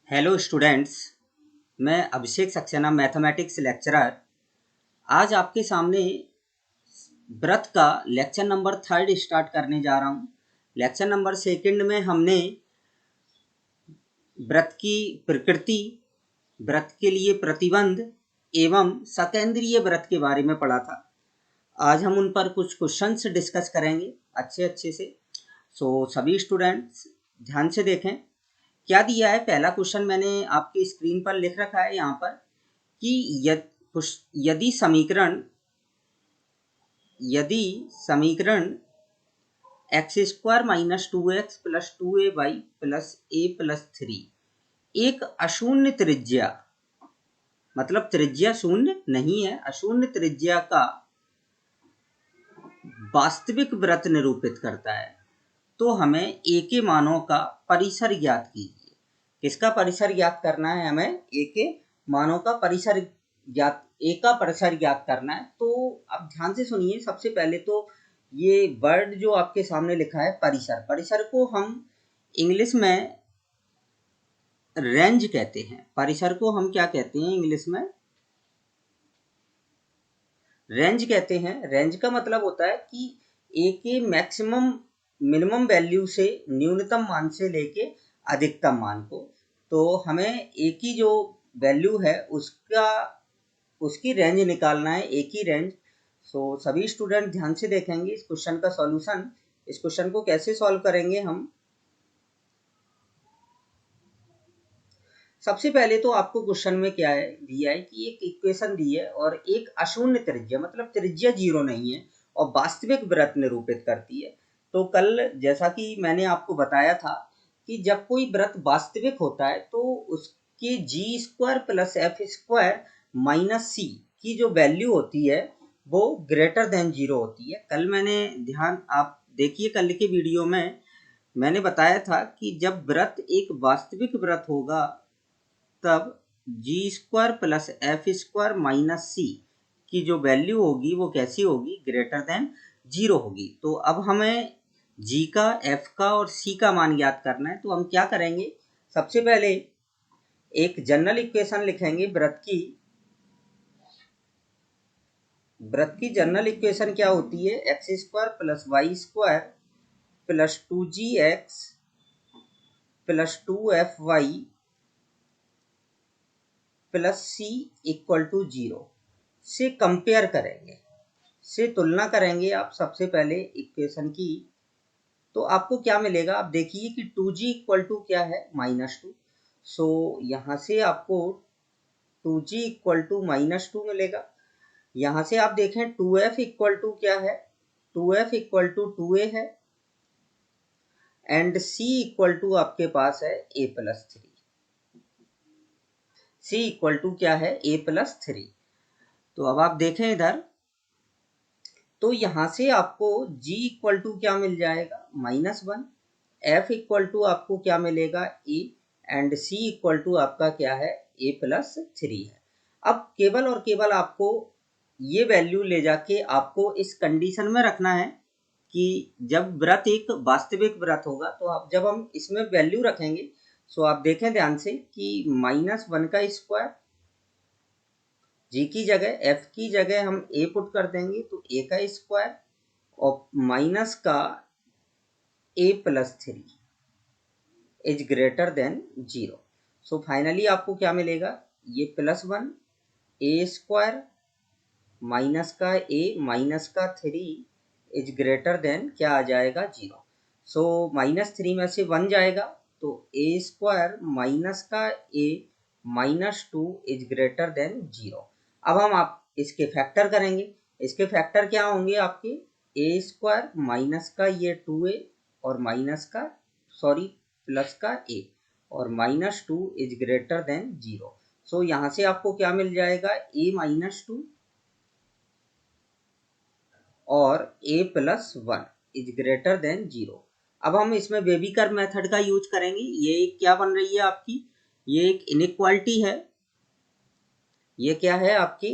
Hello students. मैं अभिषेक Saxena, mathematics lecturer. आज आपके सामने व्रत का लेक्चर नंबर 3 स्टार्ट करने जा रहा हूँ। लेक्चर नंबर 2 में हमने व्रत की प्रकृति, व्रत के लिए प्रतिबंध एवं सकेंद्रीय व्रत के बारे में पढ़ा था। आज हम उन पर कुछ क्वेश्चंस डिस्कस करेंगे अच्छे से। सभी स्टूडेंट्स ध्यान से देखें क्या दिया है। पहला क्वेश्चन मैंने आपकी स्क्रीन पर लिख रखा है यहाँ पर कि यदि समीकरण x² - 2x + 2ay + a + 3 एक अशून्य त्रिज्या, मतलब त्रिज्या शून्य नहीं है, अशून्य त्रिज्या का वास्तविक व्रत निरूपित करता है, तो हमें a के मानों का परिसर ज्ञात कीजिए। किसका परिसर ज्ञात करना है? हमें a के मानों का परिसर ज्ञात, a का परिसर ज्ञात करना है। तो अब ध्यान से सुनिए। सबसे पहले तो ये वर्ड जो आपके सामने लिखा है परिसर, परिसर को हम इंग्लिश में रेंज कहते हैं। परिसर को हम क्या कहते हैं इंग्लिश में? रेंज कहते हैं। रेंज का मतलब होता है कि a के मैक्सिमम मिनिमम वैल्यू से, न्यूनतम मान से लेके अधिकतम मान को, तो हमें a की जो वैल्यू है उसकी रेंज निकालना है, a की रेंज। सभी स्टूडेंट ध्यान से देखेंगे इस क्वेश्चन का सॉल्यूशन। इस क्वेश्चन को कैसे सॉल्व करेंगे हम? सबसे पहले तो आपको क्वेश्चन में क्या है दिया है कि एक इक्वेशन दी है और एक अशून्य त्रिज्या, मतलब त्रिज्या 0 नहीं है और वास्तविक व्रत निरूपित करती है। तो कल जैसा कि मैंने आपको बताया था कि जब कोई व्रत वास्तविक होता है तो उसके g² + f² - c की जो वैल्यू होती है वो ग्रेटर देन 0 होती है। कल मैंने आप देखिए, कल के वीडियो में मैंने बताया था कि जब व्रत एक वास्तविक व्रत होगा तब g² + f² - c की जो वैल्यू होगी वो कैसी होगी? ग्रेटर देन 0 होगी। तो अब हमें g का, f का और c का मान ज्ञात करना है। तो हम क्या करेंगे? सबसे पहले एक जनरल इक्वेशन लिखेंगे व्रत की। व्रत की जनरल इक्वेशन क्या होती है? x² + y² + 2gx + 2fy + c = 0 से कंपेयर करेंगे, से तुलना करेंगे आप सबसे पहले इक्वेशन की। तो आपको क्या मिलेगा? आप देखिए कि 2g = क्या है? -2। सो यहाँ से आपको 2g = -2 मिलेगा। यहाँ से आप देखें 2f = क्या है? 2f = 2a है एंड c = आपके पास है a + 3। c = क्या है? a + 3। तो अब आप देखें इधर, तो यहाँ से आपको g = क्या मिल जाएगा? -1। f = आपको क्या मिलेगा? a एंड c = आपका क्या है? a + 3 है। अब केवल और केवल आपको ये वैल्यू ले जाके आपको इस कंडीशन में रखना है कि जब व्रत एक वास्तविक व्रत होगा तो आप जब हम इसमें वैल्यू रखेंगे, सो आप देखें ध्यान से कि -1 का स्क्वायर, g की जगह f की जगह हम a पुट कर देंगे तो a का स्क्वायर और माइनस का a + 3 is greater than 0। So finally आपको क्या मिलेगा? ये +1 a² माइनस का a माइनस का 3 इज ग्रेटर देन क्या आ जाएगा? 0। सो -3 में से 1 जाएगा तो a² माइनस का a -2 इज ग्रेटर देन 0। अब हम आप इसके फैक्टर करेंगे। इसके फैक्टर क्या होंगे आपके? a² माइनस का ये 2a और माइनस का, सॉरी, प्लस का a और -2 इज ग्रेटर देन 0। सो यहाँ से आपको क्या मिल जाएगा? a -2 और a + 1 इज ग्रेटर देन 0। अब हम इसमें बेबी कर्व मेथड का यूज करेंगे। ये क्या बन रही है आपकी? ये एक इनइक्वालिटी है। ये क्या है आपकी?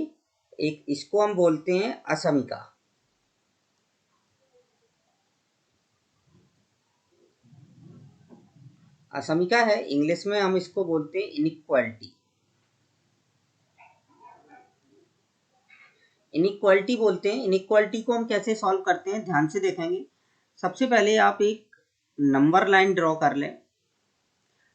एक, इसको हम बोलते हैं असमिका। असमिका है, इंग्लिश में हम इसको बोलते हैं इनइक्वालिटी। इनइक्वालिटी बोलते हैं। इनइक्वालिटी को हम कैसे सॉल्व करते हैं, ध्यान से देखेंगे। सबसे पहले आप एक नंबर लाइन ड्रॉ कर लें।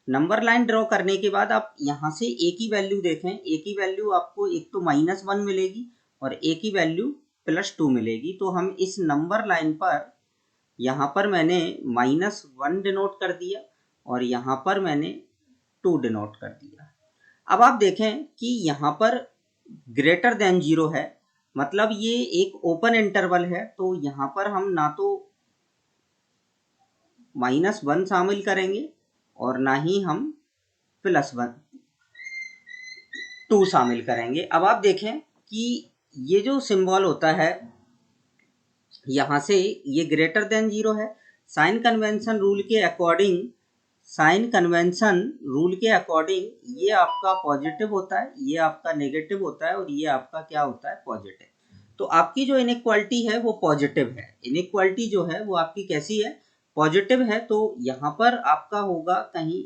नंबर लाइन ड्रॉ करने के बाद आप यहाँ से ए की वैल्यू देखें। ए की वैल्यू आपको एक तो -1 मिलेगी और ए की वैल्यू +2 मिलेगी। तो हम इस नंबर लाइन पर, यहाँ पर मैंने -1 डिनोट कर दिया और यहाँ पर मैंने 2 डिनोट कर दिया। अब आप देखें कि यहाँ पर ग्रेटर देन 0 है, मतलब ये एक ओपन इंटरवल है। तो यहाँ पर हम ना तो -1 शामिल करेंगे और ना ही हम +2 शामिल करेंगे। अब आप देखें कि ये जो सिंबल होता है यहाँ से, ये ग्रेटर देन 0 है। साइन कन्वेंशन रूल के अकॉर्डिंग, ये आपका पॉजिटिव होता है, ये आपका नेगेटिव होता है और ये आपका क्या होता है, पॉजिटिव। तो आपकी जो इनइक्वालिटी है वो पॉजिटिव है। इनइक्वालिटी जो है वो आपकी कैसी है, पॉजिटिव है। तो यहाँ पर आपका होगा कहीं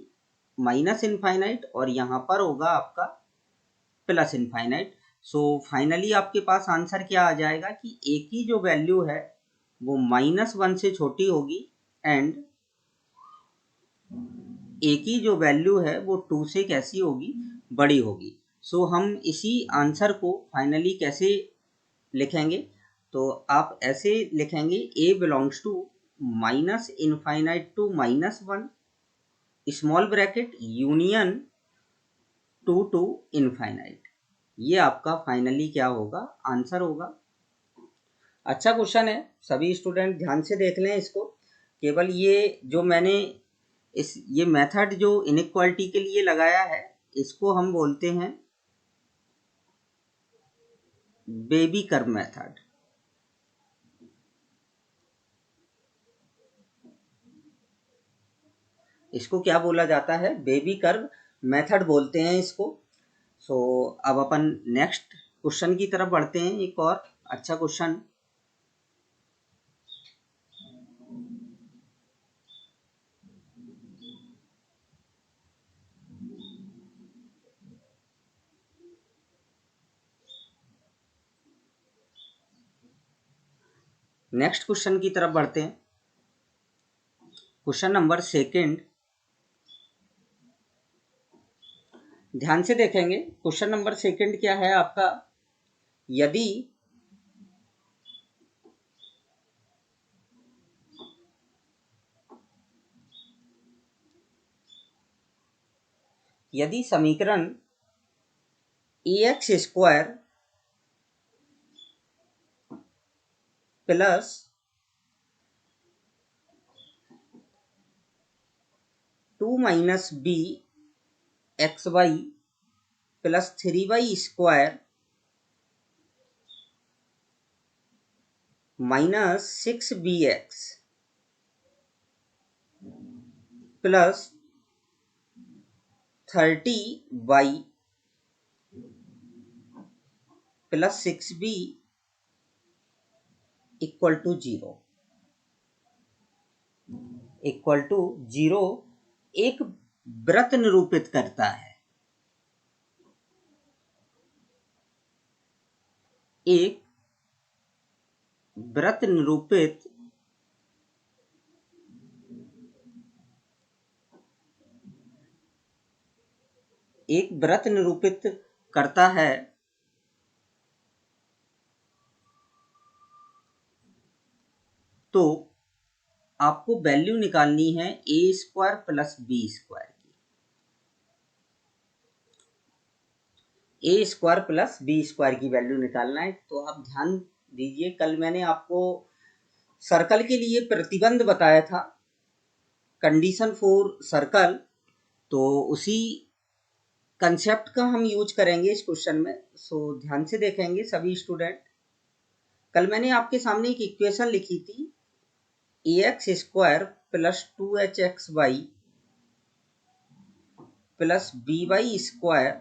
-इनफाइनाइट और यहाँ पर होगा आपका +इनफाइनाइट। सो फाइनली आपके पास आंसर क्या आ जाएगा कि ए की जो वैल्यू है वो -1 से छोटी होगी एंड ए की जो वैल्यू है वो 2 से कैसी होगी, बड़ी होगी। सो हम इसी आंसर को फाइनली कैसे लिखेंगे, तो आप ऐसे लिखेंगे A belongs to -infinite to -1 small bracket union 2 to infinite. ये आपका फाइनली क्या होगा, आंसर होगा। अच्छा क्वेश्चन है, सभी स्टूडेंट ध्यान से देख लें इसको। केवल ये जो मैंने ये मेथड जो इनइक्वालिटी के लिए लगाया है, इसको हम बोलते हैं बेबी कर्व मेथड। इसको क्या बोला जाता है, बेबी कर्व मेथड बोलते हैं इसको। सो अब अपन नेक्स्ट क्वेश्चन की तरफ बढ़ते हैं। एक और अच्छा क्वेश्चन, नेक्स्ट क्वेश्चन की तरफ बढ़ते हैं। क्वेश्चन नंबर 2, ध्यान से देखेंगे। क्वेश्चन नंबर 2 क्या है आपका, यदि समीकरण ax square plus 2 - b xy plus 3y square -6bx plus 30y plus 6b equal to 0 एक वृत्त निरूपित करता है। एक वृत्त निरूपित करता है तो आपको वैल्यू निकालनी है a square plus b square की। a square plus b square की वैल्यू निकालना है। तो आप ध्यान दीजिए, कल मैंने आपको सर्कल के लिए प्रतिबंध बताया था, कंडीशन फॉर सर्कल। तो उसी कंसेप्ट का हम यूज करेंगे इस क्वेश्चन में। सो ध्यान से देखेंगे सभी स्टूडेंट। कल मैंने आपके सामने एक इक्वेशन लिखी थी, ax square plus 2hxy plus by square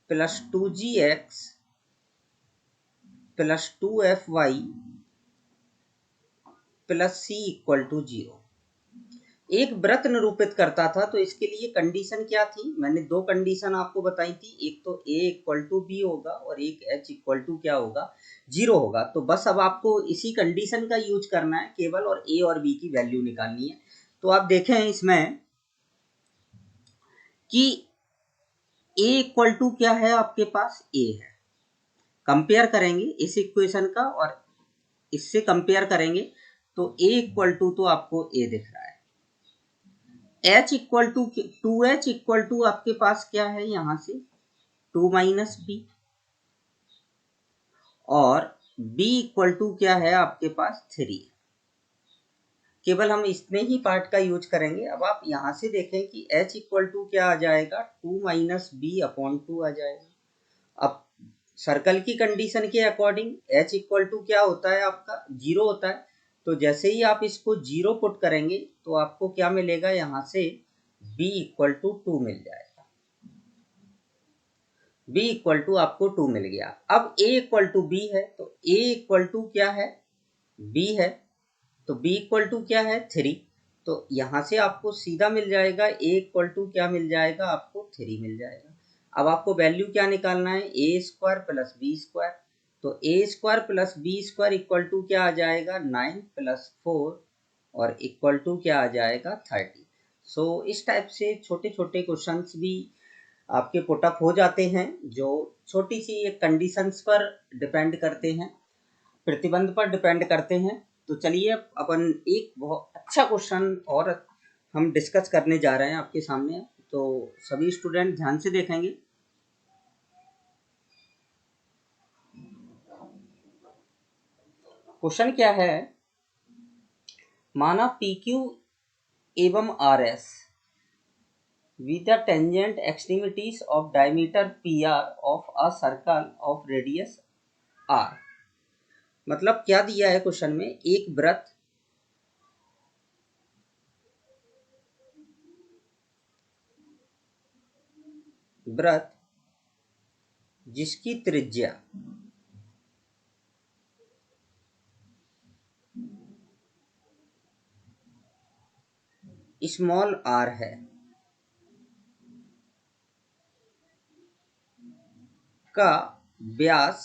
plus 2gx plus 2fy plus c equal to 0। एक वृत्त निरूपित करता था, तो इसके लिए कंडीशन क्या थी? मैंने दो कंडीशन आपको बताई थी, एक तो a इक्वल टू बी होगा और एक h इक्वल टू क्या होगा, 0 होगा। तो बस अब आपको इसी कंडीशन का यूज करना है केवल, और a और b की वैल्यू निकालनी है। तो आप देखें इसमें कि a इक्वल टू क्या है, आपके पास a है। कंपेयर करेंगे इस इक्वेशन का और इससे कंपेयर करेंगे तो a इक्वल टू तो आपको a दिख रहा है। h equal to 2h equal to आपके पास क्या है, यहां से 2 माइनस बी, और b इक्वल टू क्या है आपके पास 3। केवल हम इतने ही पार्ट का यूज करेंगे। अब आप यहां से देखें कि h इक्वल टू क्या आ जाएगा, 2 माइनस बी अपॉन 2 आ जाएगा। अब सर्कल की कंडीशन के अकॉर्डिंग h इक्वल टू क्या होता है आपका, 0 होता है। तो जैसे ही आप इसको 0 पुट करेंगे तो आपको क्या मिलेगा, यहाँ से b इक्वल टू 2 मिल जाएगा। b इक्वल टू आपको 2 मिल गया। अब a इक्वल टू b है, तो a इक्वल टू क्या है, b है, तो b इक्वल टू क्या है, 3। तो यहाँ से आपको सीधा मिल जाएगा a इक्वल टू क्या मिल जाएगा, आपको 3 मिल जाएगा। अब आपको वैल्यू क्या निकालना है, a square plus B square. तो a square plus B square equal to क्या आ जाएगा, 9 प्लस 4 और इक्वल टू क्या आ जाएगा, 30। सो इस टाइप से छोटे छोटे क्वेश्चंस भी आपके पुटअप हो जाते हैं, जो छोटी सी एक कंडीशंस पर डिपेंड करते हैं, प्रतिबंध पर डिपेंड करते हैं। तो चलिए अपन एक बहुत अच्छा क्वेश्चन और हम डिस्कस करने जा रहे हैं आपके सामने। तो सभी स्टूडेंट ध्यान से देखेंगे। क्वेश्चन क्या है, माना पी क्यू एवं R S with the tangent extremities of diameter PR of a circle of radius R। मतलब क्या दिया है क्वेश्चन में, एक वृत्त जिसकी त्रिज्या स्मॉल r है का व्यास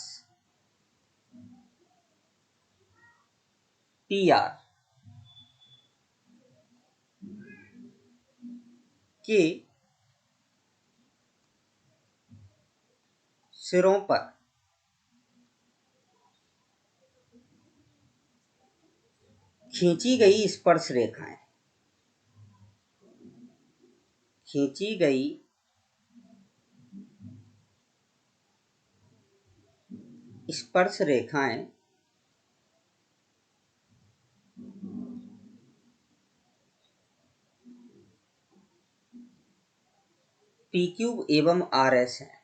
PR के सिरों पर खींची गई स्पर्श रेखाएं, खींची गई स्पर्श रेखाएं PQ एवं RS हैं।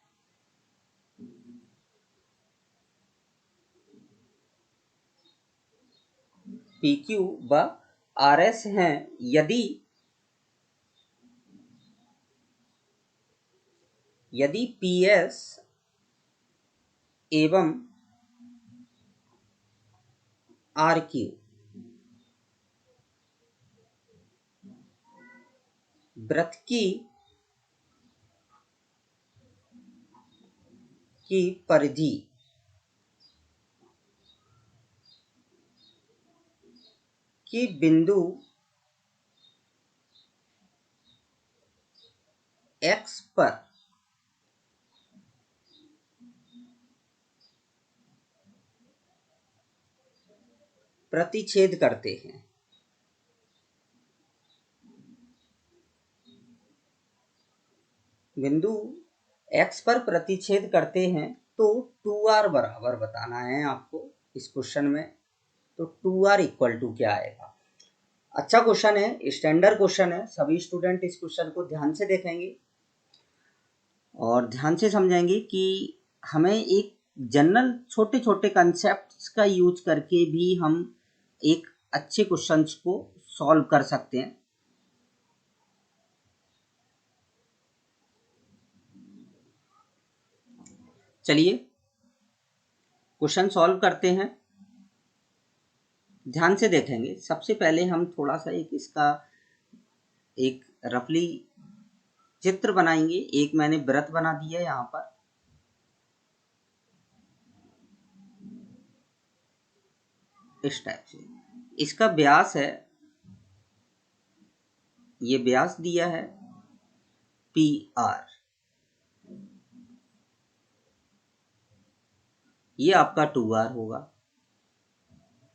PQ व RS हैं यदि PS एवं RQ वृत्त की परिधि की बिंदु X पर प्रतिच्छेद करते हैं। बिंदु x पर प्रतिच्छेद करते हैं, तो 2r बराबर बताना है आपको इस क्वेश्चन में। तो 2r इक्वल टू क्या आएगा। अच्छा क्वेश्चन है, स्टैंडर्ड क्वेश्चन है। सभी स्टूडेंट इस क्वेश्चन को ध्यान से देखेंगे और ध्यान से समझेंगे कि हमें एक जनरल छोटे छोटे कंसेप्ट्स का यूज करके भी हम एक अच्छे क्वेश्चंस को सॉल्व कर सकते हैं। चलिए क्वेश्चन सॉल्व करते हैं, ध्यान से देखेंगे। सबसे पहले हम थोड़ा सा एक इसका एक रफली चित्र बनाएंगे। एक मैंने वृत्त बना दिया यहाँ पर, इस टाइप से। इसका व्यास है, ये व्यास दिया है पी आर, ये आपका 2r होगा।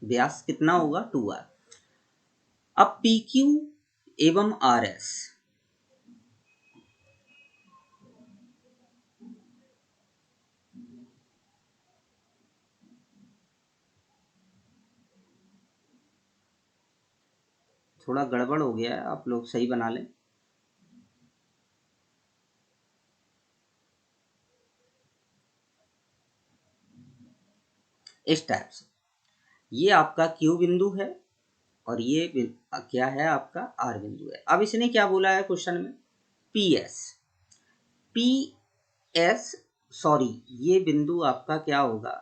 व्यास कितना होगा? 2r। अब पी क्यू एवं आर एस, थोड़ा गड़बड़ हो गया है, आप लोग सही बना लें। इस टाइप से ये आपका क्यू बिंदु है और ये क्या है? आपका आर बिंदु है। अब इसने क्या बोला है क्वेश्चन में? P S. P S, sorry, ये बिंदु आपका क्या होगा?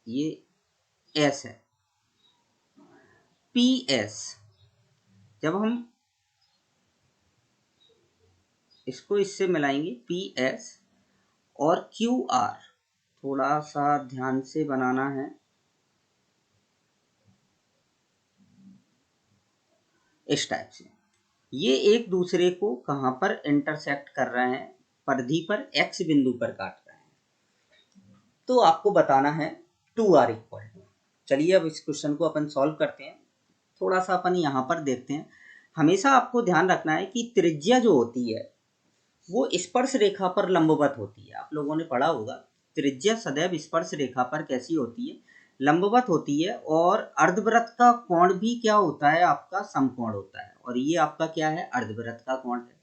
ये एस है। पी एस, जब हम इसको इससे मिलाएंगे, पी एस और क्यू आर, थोड़ा सा ध्यान से बनाना है। इस टाइप से ये एक दूसरे को कहाँ पर इंटरसेक्ट कर रहे हैं? परिधि पर, एक्स बिंदु पर काट रहे हैं। तो आपको बताना है 2r इक्वल टू। चलिए अब इस क्वेश्चन को अपन सॉल्व करते हैं। थोड़ा सा अपन यहाँ पर देखते हैं। हमेशा आपको ध्यान रखना है कि त्रिज्या जो होती है वो स्पर्श रेखा पर लंबवत होती है। आप लोगों ने पढ़ा होगा त्रिज्या सदैव स्पर्श रेखा पर कैसी होती है? लंबवत होती है। और अर्धवृत्त का कोण भी क्या होता है? आपका समकोण होता है। और ये आपका क्या है? अर्धवृत्त का कोण है।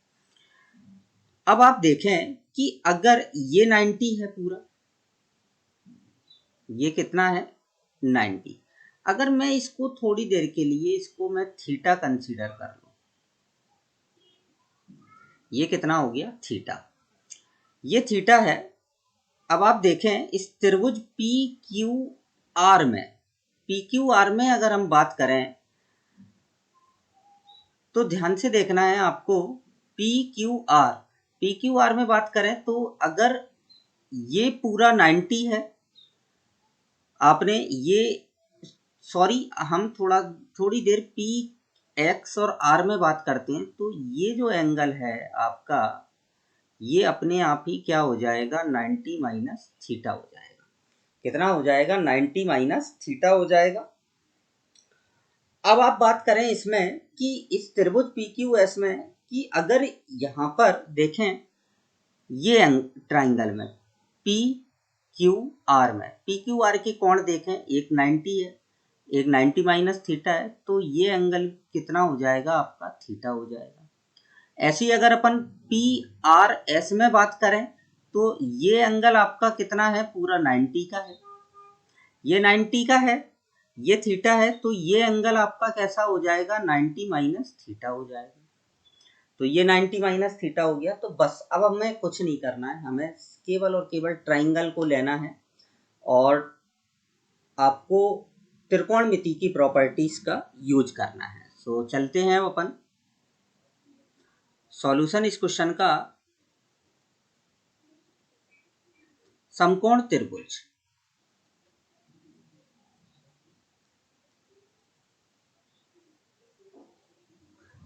अब आप देखें कि अगर ये 90 है पूरा, ये कितना है? 90। अगर मैं इसको थोड़ी देर के लिए इसको मैं थीटा कंसीडर कर लूं, ये कितना हो गया? थीटा। ये थीटा है। अब आप देखें इस त्रिभुज पी क्यू आर में, पी क्यू आर में अगर हम बात करें तो ध्यान से देखना है आपको। P Q R, P Q R में बात करें तो अगर ये पूरा 90 है, आपने ये, सॉरी, हम थोड़ी देर पी एक्स और आर में बात करते हैं तो ये जो एंगल है आपका, ये अपने आप ही क्या हो जाएगा? 90 माइनस थीटा हो जाएगा। कितना हो जाएगा? 90 माइनस थीटा हो जाएगा। अब आप बात करें इसमें कि इस त्रिभुज पी क्यू एस में कि अगर यहाँ पर देखें ये ट्राइंगल में पी क्यू आर में, पी क्यू आर के कोण देखें, एक 90 है, एक 90 माइनस थीटा है, तो ये एंगल कितना हो जाएगा? आपका थीटा हो जाएगा। ऐसे ही अगर अपन पी आर एस में बात करें तो ये एंगल आपका कितना है? पूरा 90 का है, ये 90 का है, ये थीटा है, तो ये एंगल आपका कैसा हो जाएगा? 90 माइनस थीटा हो जाएगा। तो ये 90 माइनस थीटा हो गया। तो बस अब हमें कुछ नहीं करना है, हमें केवल और केवल ट्राइंगल को लेना है और आपको त्रिकोणमिति की प्रॉपर्टीज का यूज करना है। सो चलते हैं अपन सॉल्यूशन इस क्वेश्चन का। समकोण त्रिभुज,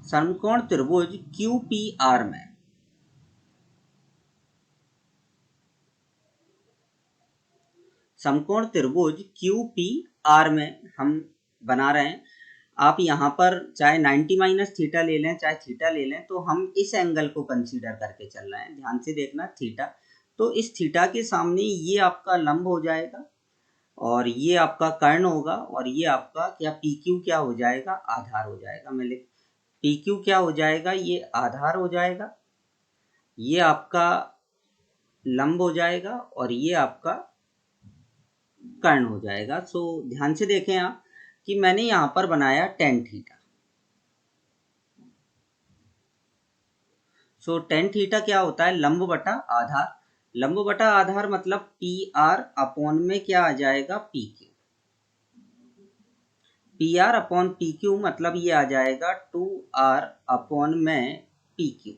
समकोण त्रिभुज क्यू पी आर में समकोण त्रिभुज क्यू पी आर में हम बना रहे हैं। आप यहाँ पर चाहे 90 माइनस थीटा ले लें, चाहे थीटा ले लें, तो हम इस एंगल को कंसीडर करके चल रहे हैं। ध्यान से देखना, थीटा। तो इस थीटा के सामने ये आपका लंब हो जाएगा और ये आपका कर्ण होगा और ये आपका क्या? पी क्यू क्या हो जाएगा? आधार हो जाएगा। मैं लिख, पी क्यू क्या हो जाएगा? ये आधार हो जाएगा, ये आपका लंब हो जाएगा और ये आपका कर्ण हो जाएगा। सो ध्यान से देखें आप कि मैंने यहां पर बनाया टेन थीटा। सो टेन थीटा क्या होता है? लंब बटा आधार। लंब बटा आधार मतलब पी आर अपॉन में क्या आ जाएगा? P Q. P R upon P Q मतलब ये आ जाएगा 2r अपॉन में पी क्यू।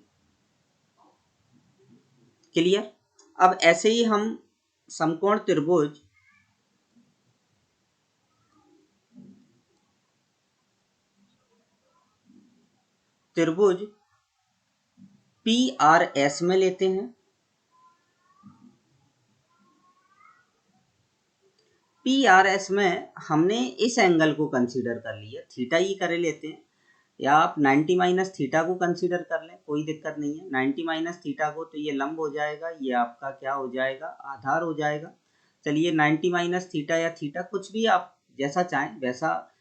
क्लियर। अब ऐसे ही हम समकोण त्रिभुज पी आर एस में लेते हैं। पी आर एस में हमने इस एंगल को कंसीडर कर लिया, थीटा ही कर लेते हैं, या आप 90 माइनस थीटा को कंसीडर कर लें, कोई दिक्कत नहीं है। 90 माइनस थीटा को तो ये लंब हो जाएगा, ये आपका क्या हो जाएगा, आधार हो जाएगा। चलिए 90 माइनस थीटा या थीटा कुछ भी आप जैसा चाहें वैसा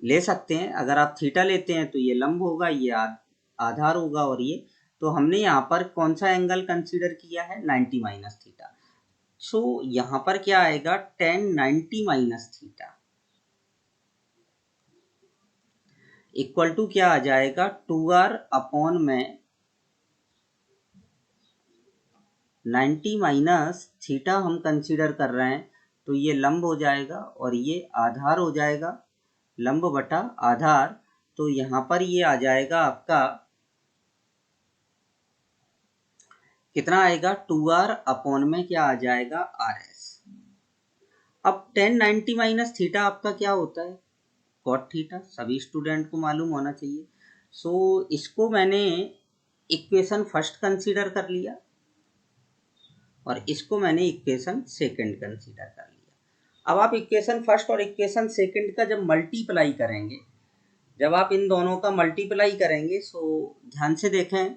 ले सकते हैं। अगर आप थीटा लेते हैं तो ये लंब होगा, ये आधार होगा, और ये तो हमने यहाँ पर कौन सा एंगल कंसीडर किया है, 90 माइनस थीटा। सो यहाँ पर क्या आएगा, tan 90 minus theta equal to क्या आ जाएगा, 2r अपॉन में 90 माइनस थीटा हम कंसीडर कर रहे हैं, तो ये लंब हो जाएगा और ये आधार हो जाएगा, लंब बटा आधार। तो यहाँ पर ये आ जाएगा आपका कितना आएगा, 2r अपॉन में क्या आ जाएगा, rs। अब tan 90 माइनस थीटा आपका क्या होता है, कॉट थीटा, सभी स्टूडेंट को मालूम होना चाहिए। सो इसको मैंने इक्वेशन फर्स्ट कंसीडर कर लिया और इसको मैंने इक्वेशन सेकंड कंसीडर कर लिया। अब आप इक्वेशन फर्स्ट और इक्वेशन सेकंड का जब मल्टीप्लाई करेंगे, जब आप इन दोनों का मल्टीप्लाई करेंगे, सो ध्यान से देखें,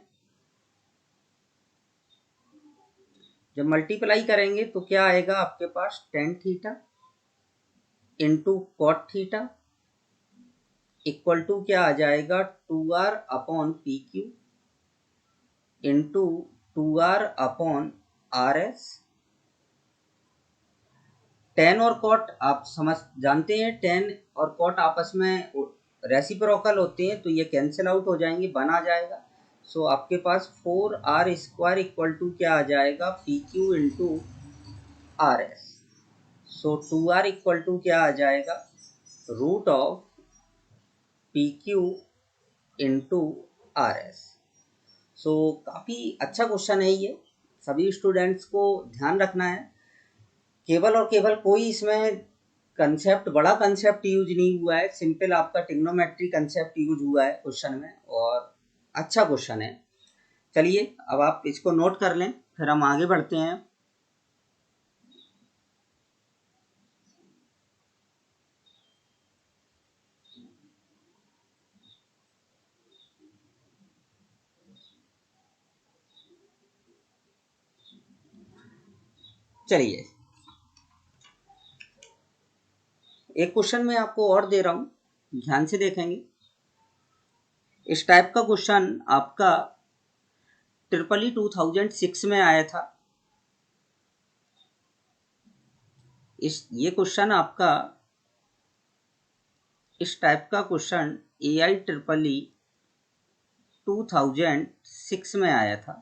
जब मल्टीप्लाई करेंगे तो क्या आएगा आपके पास, tan theta into cot theta equal to क्या आ जाएगा, 2r upon P Q into 2r upon R S. Tan और कॉट आप समझ जानते हैं, टेन और कॉट आपस में रेसिप्रोकल होते हैं, तो ये कैंसिल आउट हो जाएंगे, बन आ जाएगा। सो आपके पास 4r स्क्वायर इक्वल टू क्या आ जाएगा, P Q into R S. So 2r equal to क्या आ जाएगा, root of P Q into R S. So काफ़ी अच्छा क्वेश्चन है ये, सभी स्टूडेंट्स को ध्यान रखना है। केवल और केवल कोई इसमें कंसेप्ट, बड़ा कंसेप्ट यूज नहीं हुआ है, सिंपल आपका ट्रिग्नोमेट्री कंसेप्ट यूज हुआ है क्वेश्चन में, और अच्छा क्वेश्चन है। चलिए अब आप इसको नोट कर लें, फिर हम आगे बढ़ते हैं। चलिए एक क्वेश्चन मैं आपको और दे रहा हूँ, ध्यान से देखेंगे। इस टाइप का क्वेश्चन आपका 2006 में आया था। ये क्वेश्चन आपका, इस टाइप का क्वेश्चन AI 2006 में आया था।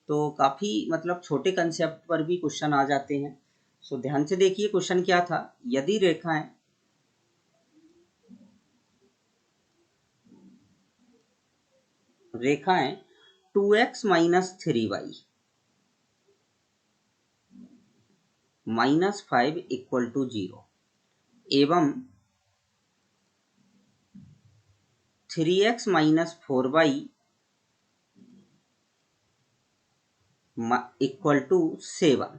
तो काफ़ी मतलब छोटे कंसेप्ट पर भी क्वेश्चन आ जाते हैं। सो ध्यान से देखिए क्वेश्चन क्या था, यदि रेखाएं 2x minus 3y minus 5 equal to 0 एवं 3x minus 4y equal to 7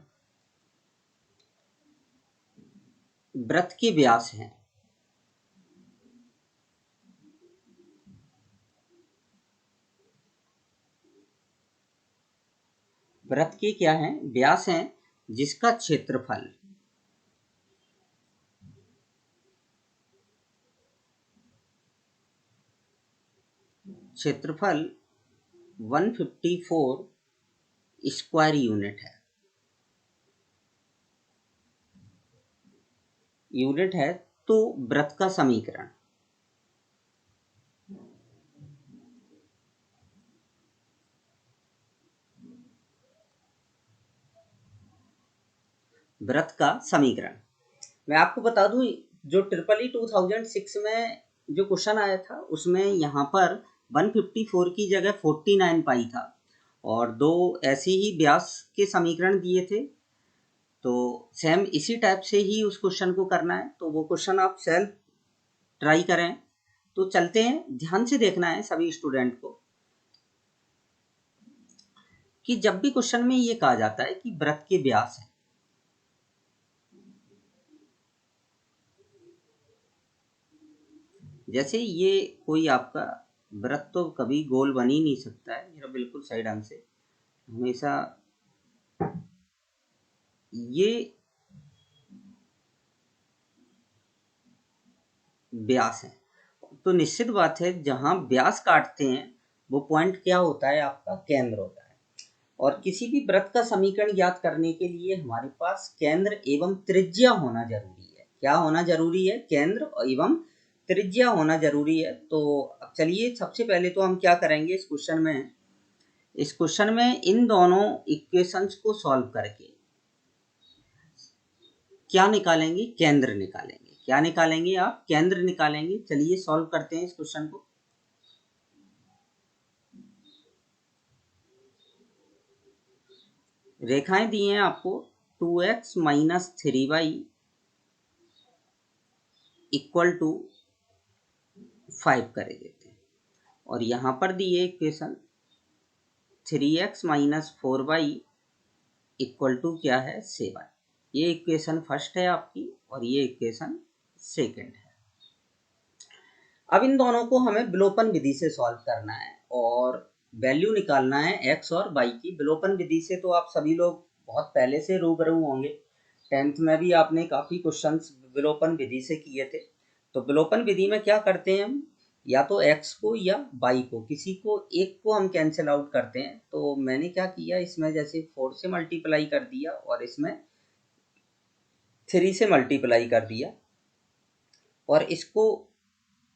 वृत्त के व्यास हैं। वृत्त के क्या हैं, व्यास हैं, जिसका क्षेत्रफल क्षेत्रफल 154 स्क्वायर यूनिट है। तो वृत्त का समीकरण, वृत्त का समीकरण मैं आपको बता दूं, जो ट्रिपल 2006 में जो क्वेश्चन आया था उसमें यहाँ पर 154 की जगह 49 पाई था और दो ऐसे ही व्यास के समीकरण दिए थे। तो सेम इसी टाइप से ही उस क्वेश्चन को करना है, तो वो क्वेश्चन आप सेल्फ ट्राई करें। तो चलते हैं, ध्यान से देखना है सभी स्टूडेंट को कि जब भी क्वेश्चन में ये कहा जाता है कि वृत्त के व्यास है, जैसे ये कोई आपका वृत्त तो कभी गोल बन ही नहीं सकता है मेरा बिल्कुल सही ढंग से, हमेशा ये व्यास है। तो निश्चित बात है जहां व्यास काटते हैं वो पॉइंट क्या होता है, आपका केंद्र होता है। और किसी भी वृत्त का समीकरण ज्ञात करने के लिए हमारे पास केंद्र एवं त्रिज्या होना जरूरी है। क्या होना जरूरी है? केंद्र एवं त्रिज्या होना जरूरी है। तो अब चलिए सबसे पहले तो हम क्या करेंगे इस क्वेश्चन में इन दोनों इक्वेशंस को सॉल्व करके क्या निकालेंगे? केंद्र निकालेंगे। क्या निकालेंगे आप? केंद्र निकालेंगे। चलिए सॉल्व करते हैं इस क्वेश्चन को। रेखाएं दी हैं आपको 2x minus 3y equal to 5 करे देते हैं और यहाँ पर दी है equation 3x minus 4y equal to क्या है? 7। ये इक्वेशन फर्स्ट है आपकी और ये इक्वेशन सेकंड है। अब इन दोनों को हमें विलोपन विधि से सॉल्व करना है और वैल्यू निकालना है x और y की। विलोपन विधि से तो आप सभी लोग बहुत पहले से रूबरू होंगे, 10th में भी आपने काफ़ी क्वेश्चंस विलोपन विधि से किए थे। तो विलोपन विधि में क्या करते हैं हम, या तो x को या y को, किसी को एक को हम कैंसिल आउट करते हैं। तो मैंने क्या किया, इसमें जैसे 4 से मल्टीप्लाई कर दिया और इसमें 3 से मल्टीप्लाई कर दिया और इसको